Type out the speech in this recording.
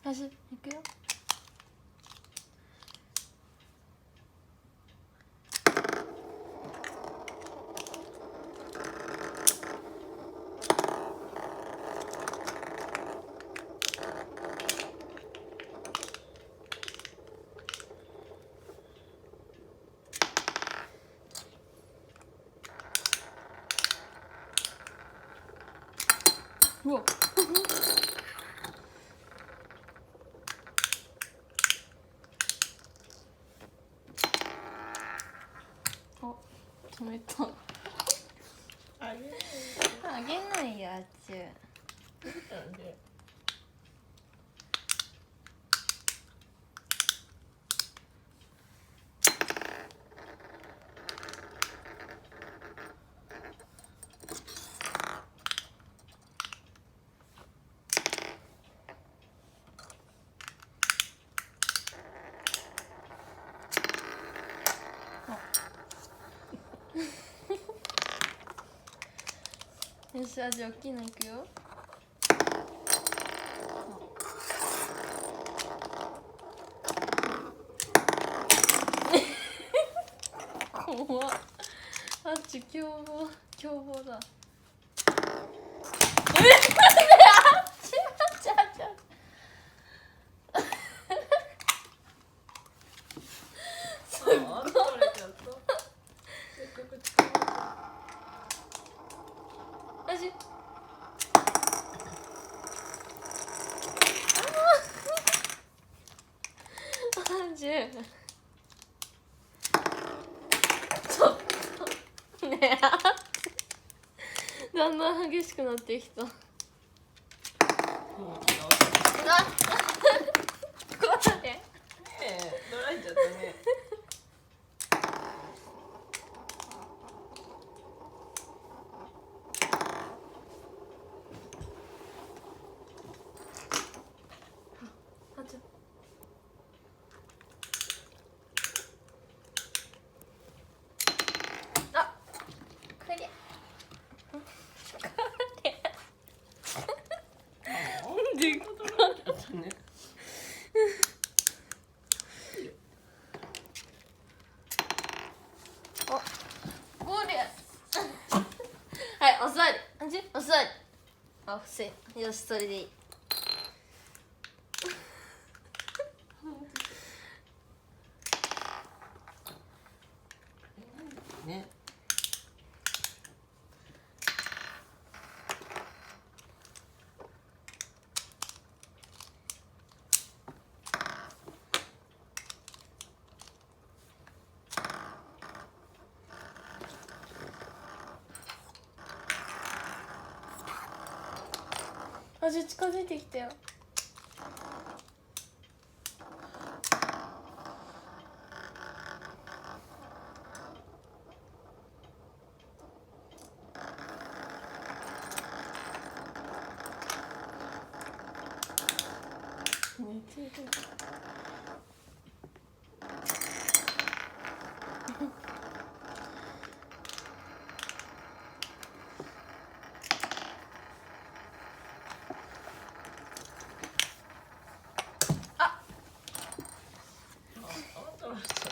よし行くよ。うわあ、止めた。あげあげないよ、あっちゅう。なんでよし、あじゃあ大きいのいくよ。怖っ。あっち凶暴だ。すっごい取れちゃったせっかく力があじあじちょっとねえ、だんだん激しくなってきた。もうこれねえ取られちゃったねあじゃあこれなんで取られちゃったねこれはいお座りあじお座りあ不正よしそれでいいねあじ近づいてきたよ。寝てる。